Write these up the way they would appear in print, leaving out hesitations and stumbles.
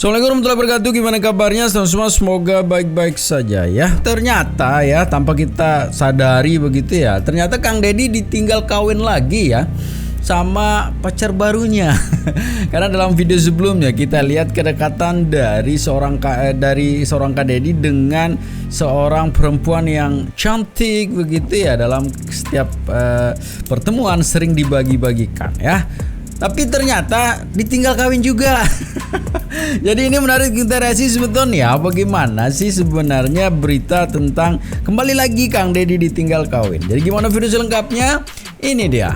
Assalamualaikum warahmatullahi wabarakatuh. Gimana kabarnya semua? Semoga baik-baik saja ya. Ternyata ya, tanpa kita sadari begitu ya, ternyata Kang Deddy ditinggal kawin lagi ya sama pacar barunya. Karena dalam video sebelumnya kita lihat kedekatan dari seorang Kang Deddy dengan seorang perempuan yang cantik begitu ya. Dalam setiap pertemuan sering dibagi-bagikan ya. Tapi ternyata ditinggal kawin juga. Jadi ini menarik interaksi sebetulnya. Bagaimana sih sebenarnya berita tentang kembali lagi Kang Deddy ditinggal kawin? Jadi gimana video selengkapnya? Ini dia.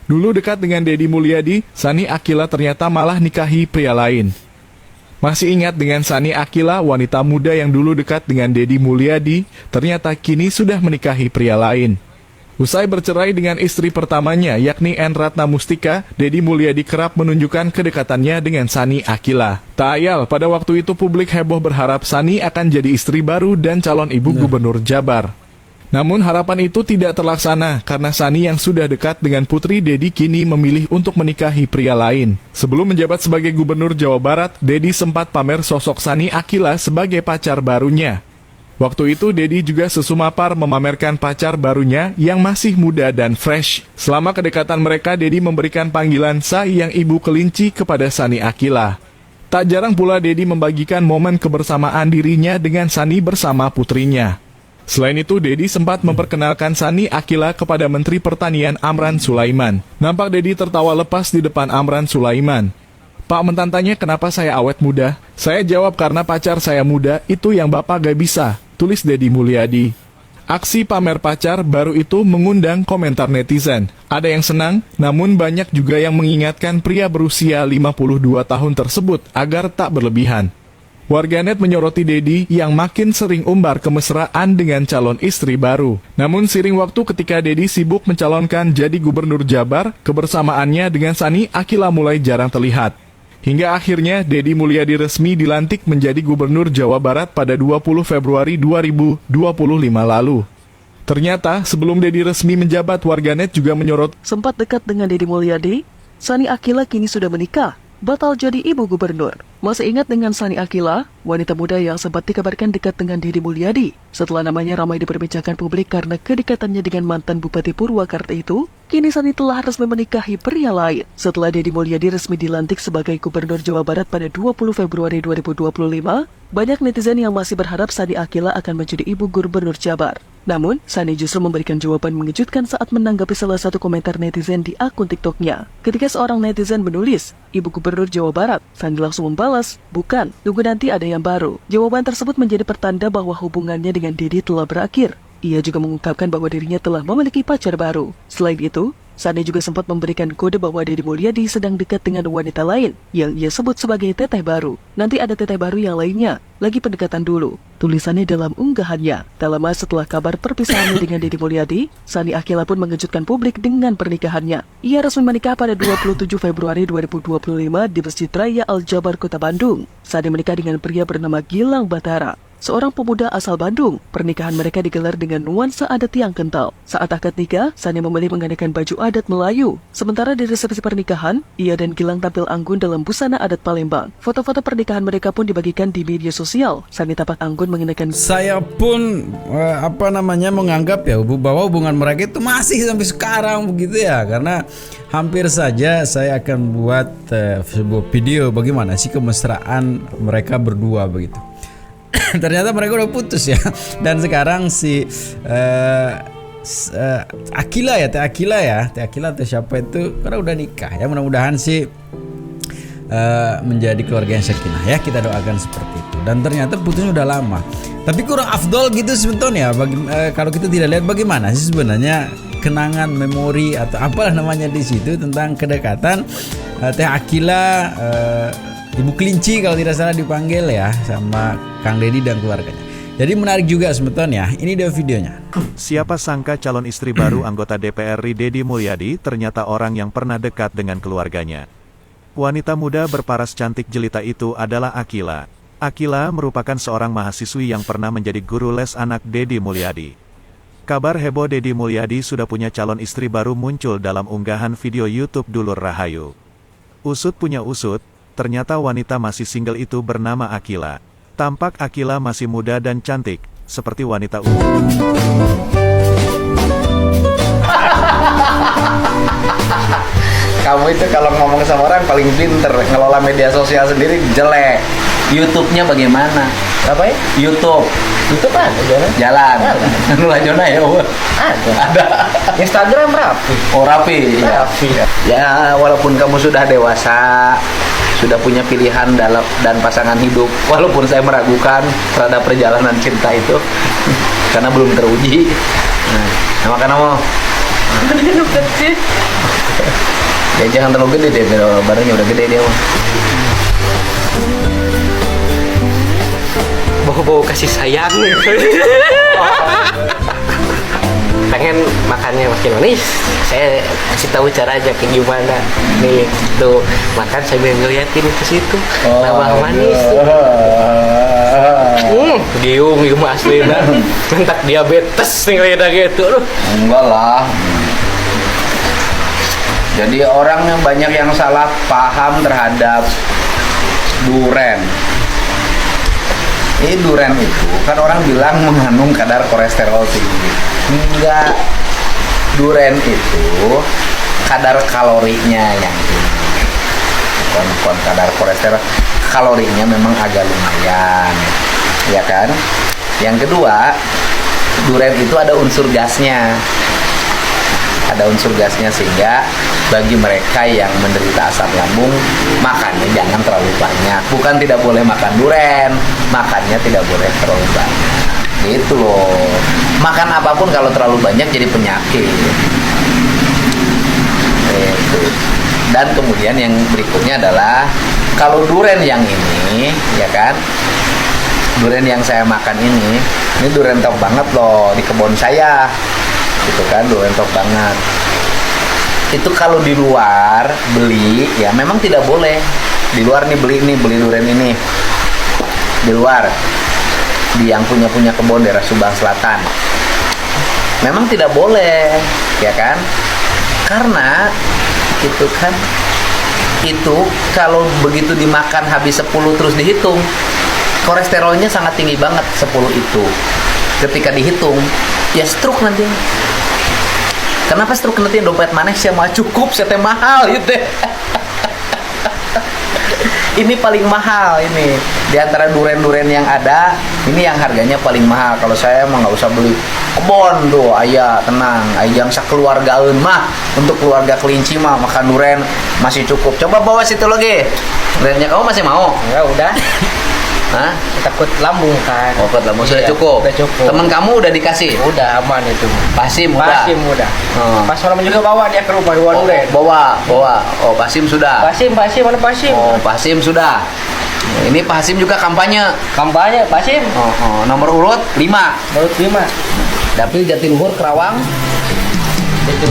Dulu dekat dengan Deddy Mulyadi, Sani Akila ternyata malah nikahi pria lain. Masih ingat dengan Sani Akila, wanita muda yang dulu dekat dengan Deddy Mulyadi, ternyata kini sudah menikahi pria lain. Usai bercerai dengan istri pertamanya, yakni N. Ratna Mustika, Deddy Mulyadi kerap menunjukkan kedekatannya dengan Sani Akila. Tak ayal, pada waktu itu publik heboh berharap Sani akan jadi istri baru dan calon ibu gubernur Jabar. Namun harapan itu tidak terlaksana karena Sani yang sudah dekat dengan putri Deddy kini memilih untuk menikahi pria lain. Sebelum menjabat sebagai gubernur Jawa Barat, Deddy sempat pamer sosok Sani Akila sebagai pacar barunya. Waktu itu Deddy juga sesumapar memamerkan pacar barunya yang masih muda dan fresh. Selama kedekatan mereka, Deddy memberikan panggilan Sayang Ibu Kelinci kepada Sani Akila. Tak jarang pula Deddy membagikan momen kebersamaan dirinya dengan Sani bersama putrinya. Selain itu, Deddy sempat memperkenalkan Sani Akila kepada Menteri Pertanian Amran Sulaiman. Nampak Deddy tertawa lepas di depan Amran Sulaiman. Pak Mentan tanya kenapa saya awet muda? Saya jawab karena pacar saya muda, itu yang Bapak gak bisa, tulis Deddy Mulyadi. Aksi pamer pacar baru itu mengundang komentar netizen. Ada yang senang, namun banyak juga yang mengingatkan pria berusia 52 tahun tersebut agar tak berlebihan. Warganet menyoroti Deddy yang makin sering umbar kemesraan dengan calon istri baru. Namun seiring waktu ketika Deddy sibuk mencalonkan jadi gubernur Jabar, kebersamaannya dengan Sani Akila mulai jarang terlihat. Hingga akhirnya Deddy Mulyadi resmi dilantik menjadi gubernur Jawa Barat pada 20 Februari 2025 lalu. Ternyata sebelum Deddy resmi menjabat, warganet juga menyorot sempat dekat dengan Deddy Mulyadi, Sani Akila kini sudah menikah, batal jadi ibu gubernur. Masih ingat dengan Sani Akila, wanita muda yang sempat dikabarkan dekat dengan Deddy Mulyadi setelah namanya ramai diperbincangkan publik karena kedekatannya dengan mantan Bupati Purwakarta itu? Kini Sani telah resmi menikahi pria lain. Setelah Deddy Mulyadi resmi dilantik sebagai gubernur Jawa Barat pada 20 Februari 2025, banyak netizen yang masih berharap Sani Akila akan menjadi ibu gubernur Jabar. Namun, Sani justru memberikan jawaban mengejutkan saat menanggapi salah satu komentar netizen di akun TikToknya. Ketika seorang netizen menulis, ibu gubernur Jawa Barat, Sani langsung membalas, bukan, tunggu nanti ada yang baru. Jawaban tersebut menjadi pertanda bahwa hubungannya dengan Deddy telah berakhir. Ia juga mengungkapkan bahwa dirinya telah memiliki pacar baru. Selain itu, Sani juga sempat memberikan kode bahwa Deddy Mulyadi sedang dekat dengan wanita lain yang ia sebut sebagai teteh baru. Nanti ada teteh baru yang lainnya, lagi pendekatan dulu, tulisannya dalam unggahannya. Tak lama setelah kabar perpisahannya dengan Deddy Mulyadi, Sani Akila pun mengejutkan publik dengan pernikahannya. Ia resmi menikah pada 27 Februari 2025 di Masjid Raya Al-Jabar, Kota Bandung. Sani menikah dengan pria bernama Gilang Batara, seorang pemuda asal Bandung. Pernikahan mereka digelar dengan nuansa adat yang kental. Saat akad nikah, Sani memilih mengenakan baju adat Melayu. Sementara di resepsi pernikahan, ia dan Gilang tampil anggun dalam busana adat Palembang. Foto-foto pernikahan mereka pun dibagikan di media sosial. Sani tampak anggun mengenakan... Saya pun menganggap ya bahwa hubungan mereka itu masih sampai sekarang begitu ya. Karena hampir saja saya akan buat sebuah video bagaimana sih kemesraan mereka berdua begitu. Ternyata mereka udah putus ya. Dan sekarang si Teh Akila atau siapa itu karena udah nikah ya. Mudah-mudahan sih menjadi keluarga yang sakinah ya, kita doakan seperti itu. Dan ternyata putusnya udah lama, tapi kurang afdol gitu sebetulnya. Kalau kita tidak lihat bagaimana sih sebenarnya kenangan, memori atau apalah namanya di situ tentang kedekatan Teh Akila, Ibu Kelinci kalau tidak salah dipanggil ya, sama Kang Deddy dan keluarganya. Jadi menarik juga sebetulnya. Ini dia videonya. Siapa sangka calon istri baru anggota DPR RI Deddy Mulyadi ternyata orang yang pernah dekat dengan keluarganya. Wanita muda berparas cantik jelita itu adalah Akila. Akila merupakan seorang mahasiswi yang pernah menjadi guru les anak Deddy Mulyadi. Kabar heboh Deddy Mulyadi sudah punya calon istri baru muncul dalam unggahan video YouTube Dulur Rahayu. Usut punya usut, ternyata wanita masih single itu bernama Akila. Tampak Akila masih muda dan cantik, seperti wanita Kamu itu kalau ngomong sama orang paling pinter, ngelola media sosial sendiri jelek. YouTube-nya bagaimana? Apa ya? YouTube. YouTube ada jalan. Jalan. Nula Jona ya. Ada. Instagram rapi. Oh rapi. Rapi. Ya walaupun kamu sudah dewasa, sudah punya pilihan dan pasangan hidup, walaupun saya meragukan terhadap perjalanan cinta itu karena belum teruji. Nah, makanya mau. Ya jangan terlalu gede deh, badannya udah gede dia mah. Bau-bau kasih sayang. Pengen makannya makin manis. Saya kasih tahu caranya kayak gimana. Nih, tuh makan sambil ngeliatin ke situ. Nambah manis tuh. Giung asli mentak diabetes nih kayak gitu. Enggak lah. Jadi orang yang banyak yang salah paham terhadap duren. Ini duren itu kan orang bilang mengandung kadar kolesterol tinggi. Enggak. Duren itu kadar kalorinya yang tinggi. Bukan kadar kolesterol. Kalorinya memang agak lumayan. Ya kan? Yang kedua, duren itu ada unsur gasnya. Ada unsur gasnya sehingga bagi mereka yang menderita asam lambung makannya jangan terlalu banyak. Bukan tidak boleh makan duren, makannya tidak boleh terlalu banyak. Gitu loh. Makan apapun kalau terlalu banyak jadi penyakit. Itu. Dan kemudian yang berikutnya adalah kalau duren yang ini, ya kan? Duren yang saya makan ini duren top banget loh di kebun saya. Gitu kan, duren top banget. Itu kalau di luar beli ya memang tidak boleh. Di luar nih beli duren ini. Di luar di yang punya kebun daerah Subang Selatan. Memang tidak boleh, ya kan? Karena gitu kan. Itu kalau begitu dimakan habis 10 terus dihitung, kolesterolnya sangat tinggi banget 10 itu. Ketika dihitung, ya stroke nanti. Kenapa stroke nanti dompet maneh sih mah cukup, saya mahal gitu. Ini paling mahal ini di antara duren-duren yang ada. Ini yang harganya paling mahal. Kalau saya emang nggak usah beli kebon tuh, ayah tenang, ayah yang sakeluargaeun mah. Untuk keluarga kelinci mah makan duren masih cukup. Coba bawa situ lagi. Durennya kamu masih mau? Ya udah. Hah? Takut lambung kan. Oh, buat lambung sudah Iya, cukup. Udah cukup. Temen kamu udah dikasih? Udah aman itu. Pasim udah. Pasim udah. Hmm. Pas malam juga bawa dia ke rumah dua duren. Bawa. Oh, Pasim sudah. Pasim mana Pasim? Oh, Pasim sudah. Ini Pasim juga kampanye. Kampanye Pasim. Oh, nomor urut 5. Menurut 5. Dapil Jatiluhur Kerawang.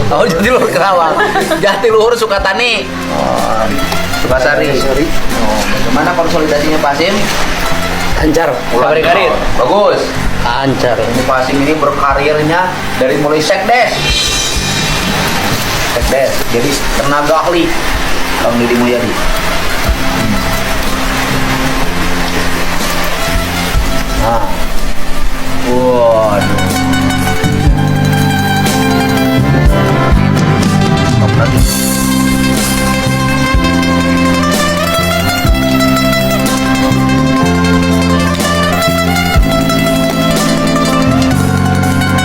Oh, Jatiluhur Kerawang. Jatiluhur Sukatani. Oh, Sukasari. Oh, bagaimana konsolidasinya Pasim? Lancar. Kabar karir. Bagus. Lancar. Ini Pasim ini berkarirnya dari mulai sekdes. Jadi tenaga ahli Kang Deddy Mulyadi. Nah. Waduh. Top lagi.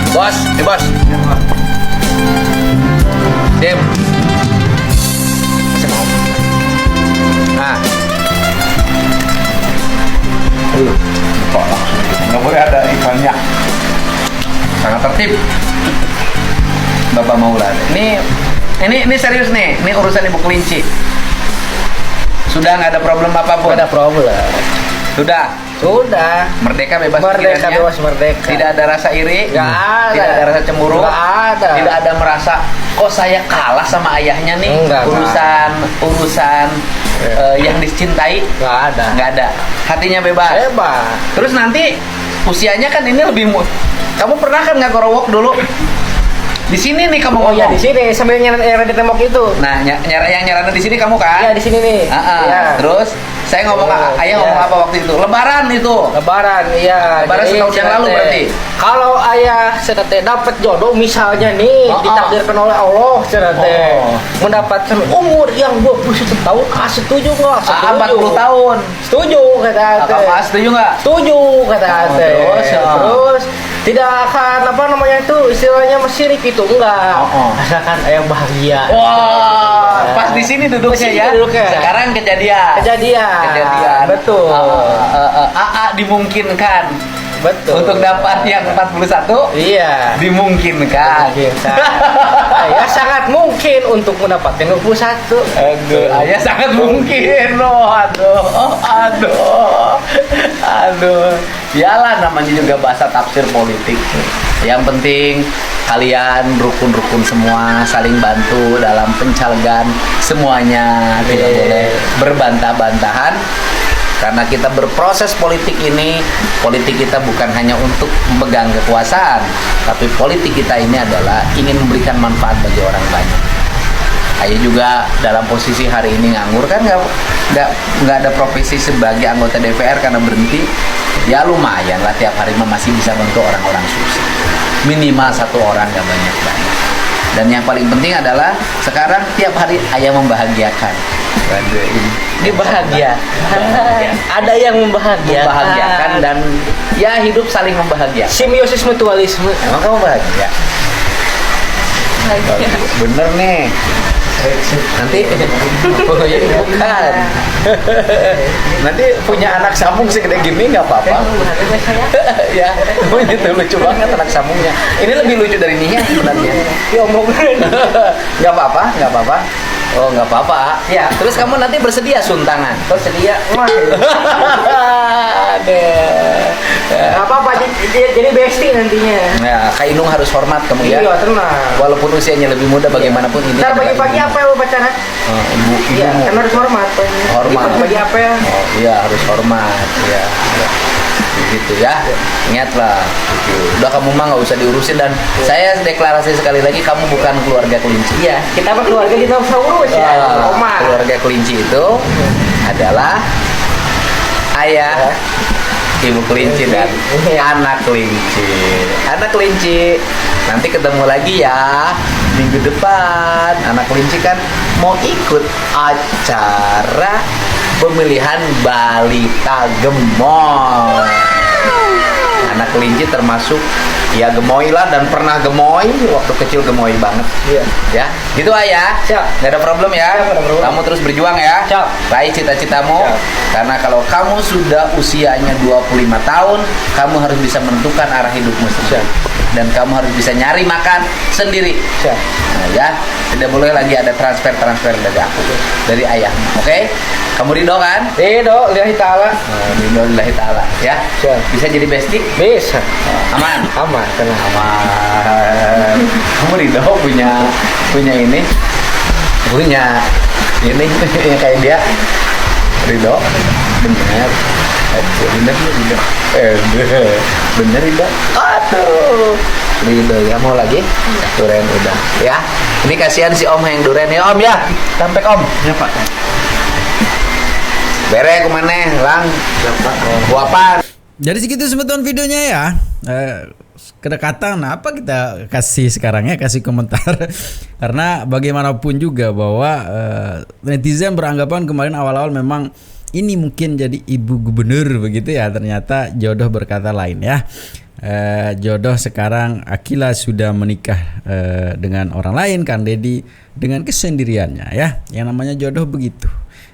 Bos, bos. Dim. Masih mau. Nah. Tip. Bapak Maulana. Ini serius nih. Ini urusan Ibu Kelinci. Sudah nggak ada problem apapun. Nggak ada problem. Sudah. Merdeka bebas Merdeka pikirannya. bebas merdeka. Tidak ada rasa iri. Nggak ada. Tidak ada rasa cemburu. Nggak ada. Tidak ada merasa kok saya kalah sama ayahnya nih. Nggak. Urusan yang dicintai. Nggak ada. Hatinya bebas. Hebat. Terus nanti usianya kan ini lebih kamu pernah kan nggak ngerowok dulu? Di sini nih kamu Oh ya ngomong. di sini sambil nyeret di tembok itu. Nah, yang nyarana di sini kamu kan? Iya di sini nih. Iya. Terus saya ngomong ayah ngomong apa waktu itu? Lebaran itu. Lebaran, iya. Lebaran Jadi, setahun yang lalu Cete, berarti? Kalau ayah Cete dapat jodoh misalnya nih ditakdirkan oleh Allah Cete mendapatkan umur yang 21 tahun, setuju nggak? Setuju. 40 tahun. Setuju kata Ate. Kakak setuju nggak? Setuju kata Ate. Terus tidak akan apa namanya itu istilahnya sirik itu enggak. Asalkan ayah bahagia. Wah, pas di sini duduknya Di sini ya. duduknya. Sekarang kejadian. Betul. AA dimungkinkan Betul. untuk dapat yang 41. Iya. Dimungkinkan. Ayah sangat mungkin untuk mendapatkan 21. Aduh, ayah sangat mungkin loh. Aduh. Yalah, namanya juga bahasa tafsir politik. Yang penting kalian rukun-rukun semua, saling bantu dalam pencalegan semuanya. Tidak boleh berbantah-bantahan. Karena kita berproses politik ini, politik kita bukan hanya untuk memegang kekuasaan, tapi politik kita ini adalah ingin memberikan manfaat bagi orang banyak. Ayah juga dalam posisi hari ini nganggur kan, nggak ada profesi sebagai anggota DPR karena berhenti. Ya lumayan lah, tiap hari masih bisa bantu orang-orang susah. Minimal satu orang, nggak banyak-banyak. Dan yang paling penting adalah sekarang tiap hari ayah membahagiakan. Ini bahagia. Ada yang Membahagiakan dan ya hidup saling membahagiakan. Simbiosis mutualisme. Emang kamu bahagia? Bener nih. Nanti bukan. Nanti punya anak sambung segede gini nggak apa-apa. Ya, itu lucu banget anak sambungnya. Ini lebih lucu dari Nia sebenarnya. Ya omongin. Nggak apa-apa. Oh, nggak apa-apa. Ya, terus kamu nanti bersedia suntangan? Bersedia. Wah. Ada. Apa-apa jadi bestie nantinya. Ya, Kak Inung harus hormat kamu ya. Iya, tenang. Walaupun usianya lebih muda, bagaimanapun ini. Ntar adalah pagi-pagi ibu. apa lu pacaran? Ibu. Iya, kan harus hormat. Hormat. Pagi apa ya? Oh iya, harus hormat ya. Begitu ya. Ingatlah. Gitu. Udah kamu mah nggak usah diurusin, dan saya deklarasi sekali lagi, kamu bukan keluarga kelinci. Iya, kita mah keluarga dinosaurus ya. Oma. Keluarga kelinci itu adalah ayah, ibu kelinci dan anak kelinci. Anak kelinci nanti ketemu lagi ya minggu depan. Anak kelinci kan mau ikut acara pemilihan balita gemoy. Anak kelinci termasuk ya gemoy lah, dan pernah gemoy waktu kecil, gemoy banget. Iya. Ya, gitu ayah. Siap. Nggak ada problem ya. Siap, nggak ada problem. Kamu terus berjuang ya. Siap. Raih cita-citamu. Siap. Karena kalau kamu sudah usianya 25 tahun, kamu harus bisa menentukan arah hidupmu sendiri. Dan kamu harus bisa nyari makan sendiri. Siap. Nah, ya, tidak boleh lagi ada transfer dari aku, dari ayahmu. Oke? Kamu ridho kan? Ridho, lillahi ta'ala. Ridho lillahi ta'ala ya. Siap. Bisa jadi bestie? Bisa. Aman. Aman, tenang. Aman. Kamu ridho punya ini yang kayak dia. Ridho bener. Bener Ridho. Aduh, Ridho ya, mau lagi? Duren udah ya. Ini kasihan si Om yang duren ya Om ya. Sampai Om. Ya Pak. Bere kemana lang? Guapan. Jadi segitu semeton videonya ya. Kedekatan apa kita kasih sekarang ya, kasih komentar. Karena bagaimanapun juga bahwa netizen beranggapan kemarin awal-awal memang ini mungkin jadi ibu gubernur begitu ya. Ternyata jodoh berkata lain ya. Jodoh sekarang Akila sudah menikah dengan orang lain, Kang Deddy dengan kesendiriannya ya. Yang namanya jodoh begitu.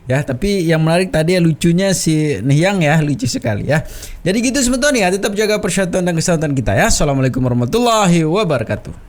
Ya, tapi yang menarik tadi ya lucunya si Nihyang ya, lucu sekali ya. Jadi gitu sebenarnya, tetap jaga persatuan dan kesatuan kita ya. Assalamualaikum warahmatullahi wabarakatuh.